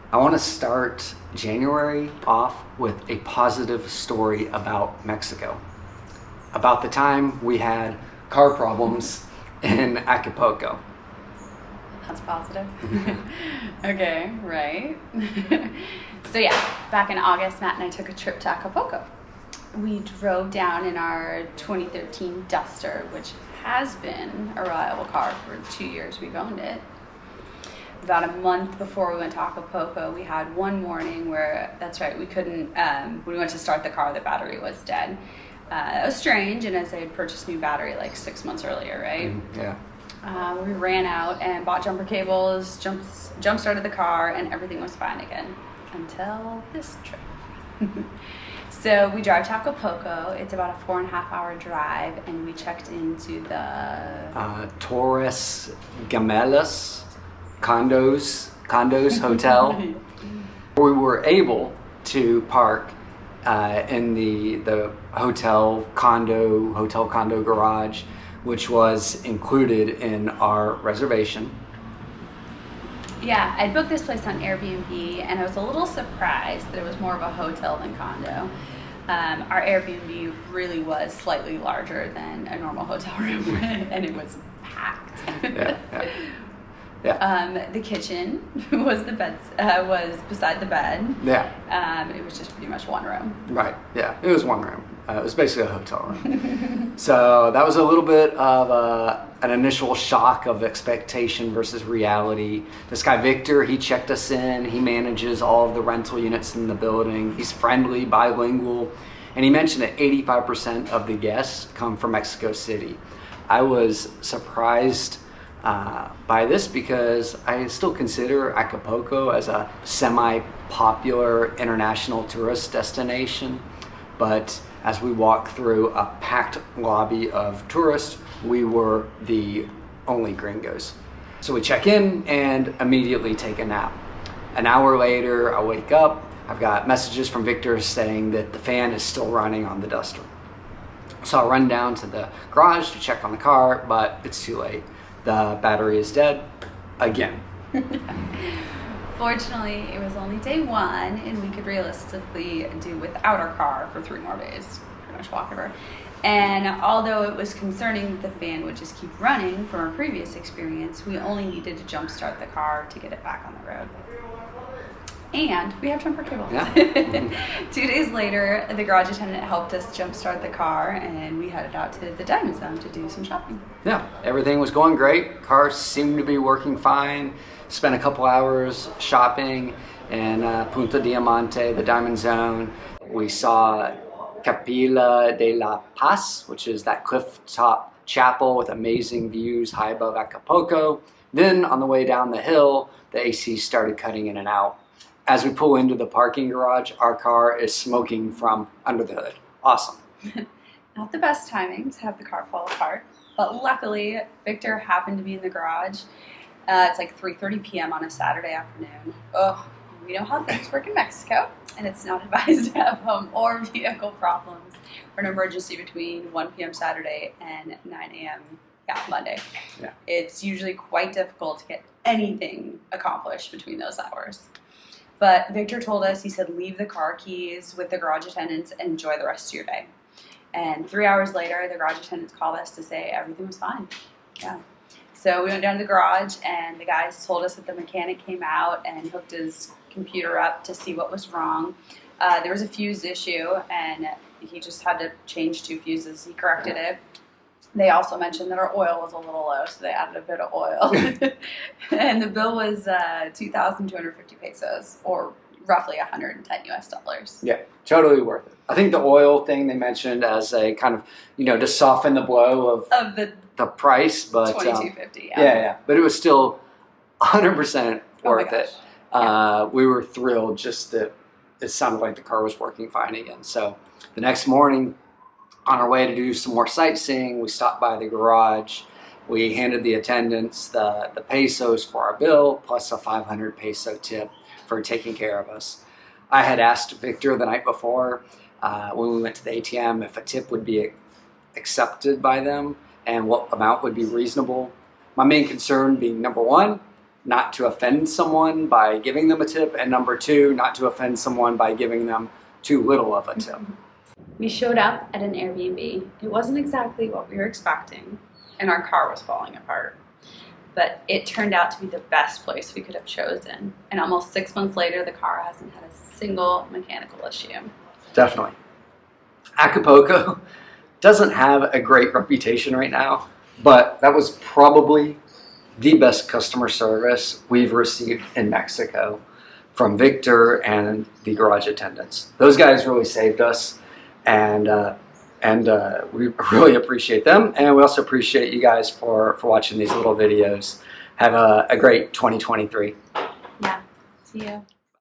I want to start January off with a positive story about Mexico. About the time we had car problems in Acapulco. That's positive. Okay, right. So yeah, back in August, Matt and I took a trip to Acapulco. We drove down in our 2013 Duster, which has been a reliable car for 2 years we've owned it. About a month before we went to Acapulco, we had one morning where, that's right, we couldn't, when we went to start the car, the battery was dead. That was strange, and as I had purchased new battery like 6 months earlier, right? Yeah. We ran out and bought jumper cables, jump started the car, and everything was fine again until this trip. So we drive to Acapulco. It's about a 4.5 hour drive, and we checked into the Torres Gemelas condos hotel. We were able to park in the hotel condo garage, which was included in our reservation. Yeah, I booked this place on Airbnb, and I was a little surprised that it was more of a hotel than condo. Our Airbnb really was slightly larger than a normal hotel room, and it was packed. Yeah. The kitchen was was beside the bed. Yeah. It was just pretty much one room. Right. Yeah. It was one room. It was basically a hotel room. So that was a little bit of an initial shock of expectation versus reality. This guy Victor, he checked us in. He manages all of the rental units in the building. He's friendly, bilingual, and he mentioned that 85% of the guests come from Mexico City. I was surprised by this because I still consider Acapulco as a semi-popular international tourist destination, but as we walked through a packed lobby of tourists, we were the only gringos. So we check in and immediately take a nap. An hour later, I wake up, I've got messages from Victor saying that the fan is still running on the Duster. So I run down to the garage to check on the car, but it's too late. The battery is dead again. Fortunately, it was only day one, and we could realistically do without our car for 3 more days, pretty much walk over. And although it was concerning that the fan would just keep running from our previous experience, we only needed to jump start the car to get it back on the road. And we have jumper cables. Yeah. 2 days later, the garage attendant helped us jump start the car, and we headed out to the Diamond Zone to do some shopping. Yeah, everything was going great. Car seemed to be working fine. Spent a couple hours shopping in Punta Diamante, the Diamond Zone. We saw Capilla de la Paz, which is that cliff-top chapel with amazing views high above Acapulco. Then on the way down the hill, the AC started cutting in and out. As we pull into the parking garage, our car is smoking from under the hood. Awesome. Not the best timing to have the car fall apart, but luckily Victor happened to be in the garage. It's like 3:30 p.m. on a Saturday afternoon. Oh, we know how things work in Mexico, and it's not advised to have home or vehicle problems or an emergency between 1 p.m. Saturday and 9 a.m. Monday. Yeah. It's usually quite difficult to get anything accomplished between those hours. But Victor told us, he said, leave the car keys with the garage attendants and enjoy the rest of your day. And 3 hours later, the garage attendants called us to say everything was fine. Yeah. So we went down to the garage, and the guys told us that the mechanic came out and hooked his computer up to see what was wrong. There was a fuse issue, and he just had to change 2 fuses. He corrected it. They also mentioned that our oil was a little low, so they added a bit of oil. And the bill was 2,250 pesos, or roughly $110 US. Yeah, totally worth it. I think the oil thing they mentioned as a kind of, to soften the blow of the price, but 2250. Yeah. But it was still 100% worth it. Yeah. We were thrilled just that it sounded like the car was working fine again. So the next morning, on our way to do some more sightseeing, we stopped by the garage. We handed the attendants the pesos for our bill, plus a 500 peso tip for taking care of us. I had asked Victor the night before when we went to the ATM if a tip would be accepted by them and what amount would be reasonable. My main concern being, number one, not to offend someone by giving them a tip, and number two, not to offend someone by giving them too little of a tip. We showed up at an Airbnb. It wasn't exactly what we were expecting, and our car was falling apart. But it turned out to be the best place we could have chosen. And almost 6 months later, the car hasn't had a single mechanical issue. Definitely. Acapulco doesn't have a great reputation right now, but that was probably the best customer service we've received in Mexico from Victor and the garage attendants. Those guys really saved us, and we really appreciate them. And we also appreciate you guys for watching these little videos. Have a great 2023. Yeah, see you.